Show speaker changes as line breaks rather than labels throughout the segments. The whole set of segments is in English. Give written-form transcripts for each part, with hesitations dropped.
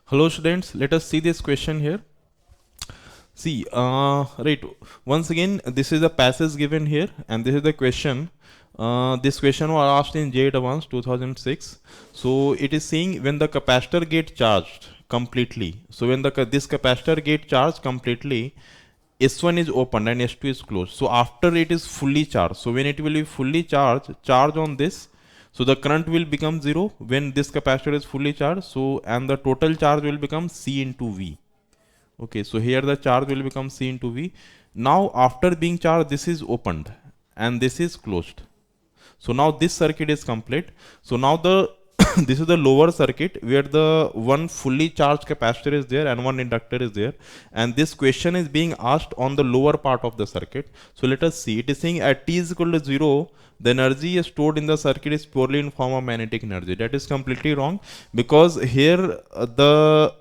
Hello students, let us see this question here. See, right, once again, this is the passage given here and this is the question. This question was asked in JEE Advanced 2006. So it is saying when the capacitor get charged completely. So when this capacitor get charged completely, S1 is opened and S2 is closed. So after it is fully charged, so when it will be fully charged, charge on this, so the current will become 0 when this capacitor is fully charged. So and the total charge will become C into V. Okay, so here the charge will become C into V. Now after being charged, this is opened and this is closed. So now this circuit is complete. So now the this is the lower circuit where the one fully charged capacitor is there and one inductor is there, and this question is being asked on the lower part of the circuit. So let us see. It is saying at t is equal to 0, the energy stored in the circuit is purely in form of magnetic energy. That is completely wrong, because here the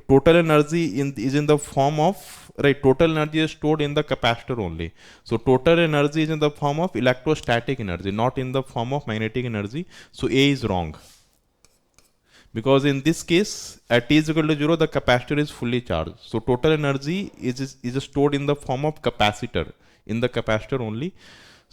total energy is in the form of total energy is stored in the capacitor only. So total energy is in the form of electrostatic energy, not in the form of magnetic energy. So A is wrong, because in this case at t is equal to 0 the capacitor is fully charged. So total energy is stored in the form of capacitor, in the capacitor only.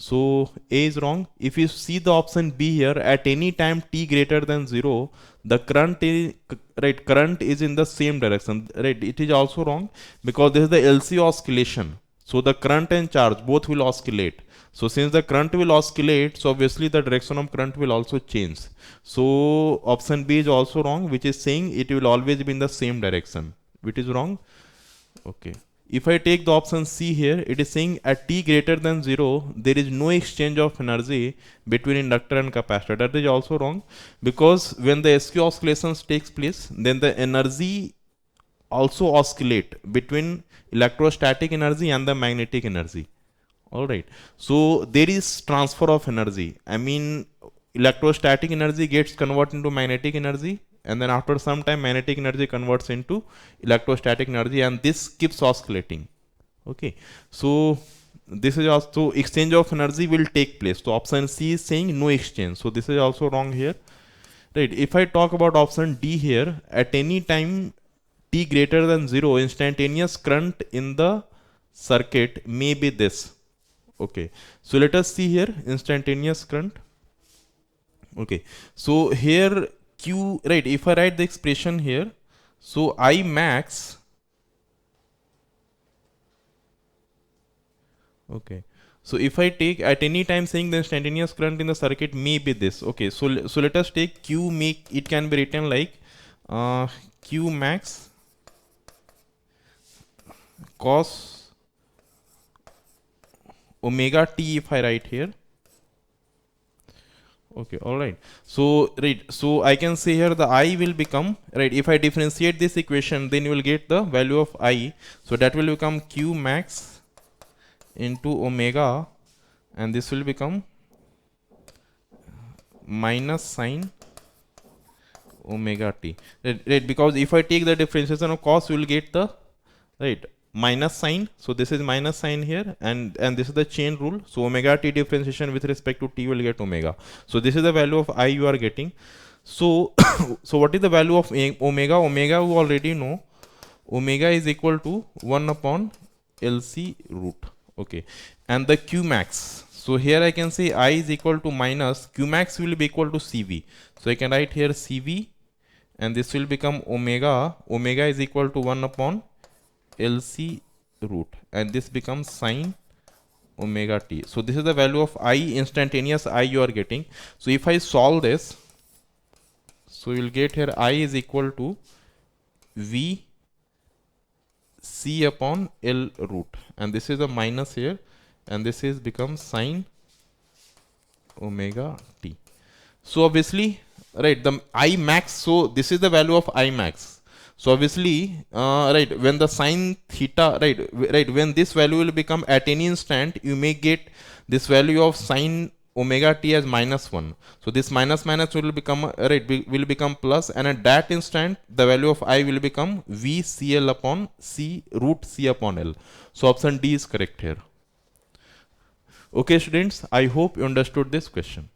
So A is wrong. If you see the option B here, at any time t greater than 0, the current is in the same direction. It is also wrong, because this is the LC oscillation. So the current and charge both will oscillate. So since the current will oscillate, so obviously the direction of current will also change. So option B is also wrong, which is saying it will always be in the same direction, which is wrong. Okay. If I take the option C here, it is saying at t greater than 0, there is no exchange of energy between inductor and capacitor. That is also wrong, because when the SQ oscillations takes place, then the energy also oscillate between electrostatic energy and the magnetic energy. Alright. So there is transfer of energy. I mean, electrostatic energy gets converted into magnetic energy, and then after some time magnetic energy converts into electrostatic energy, and this keeps oscillating. Okay, so this is also exchange of energy will take place. So option C is saying no exchange, so this is also wrong here. Right, if I talk about option D here, at any time t greater than 0, instantaneous current in the circuit may be this. Okay, so let us see here instantaneous current. Okay, so here Q, if I write the expression here, so I max, okay, so if I take at any time saying the instantaneous current in the circuit may be this. Okay, so let us take Q, make it can be written like Q max cos omega t, if I write here. Okay, all right. So so I can say here the I will become, if I differentiate this equation, then you will get the value of I. So that will become Q max into omega, and this will become minus sine omega t. Because if I take the differentiation of cos, you will get the minus sign. So this is minus sign here, and this is the chain rule. So omega t differentiation with respect to t will get omega. So this is the value of I you are getting. So so what is the value of omega? Omega we already know. Omega is equal to 1 upon LC root. Okay, and the Q max. So here I can say I is equal to minus Q max will be equal to CV. So I can write here CV, and this will become omega. Omega is equal to 1 upon LC root, and this becomes sine omega t. So this is the value of I, instantaneous I you are getting. So if I solve this, so you will get here I is equal to V C upon L root, and this is a minus here, and this is becomes sine omega t. So obviously the I max, so this is the value of I max. So obviously, when the sine theta, when this value will become at any instant, you may get this value of sine omega t as minus 1. So this minus will become, will become plus, and at that instant, the value of I will become V CL upon C root C upon L. So option D is correct here. Okay, students, I hope you understood this question.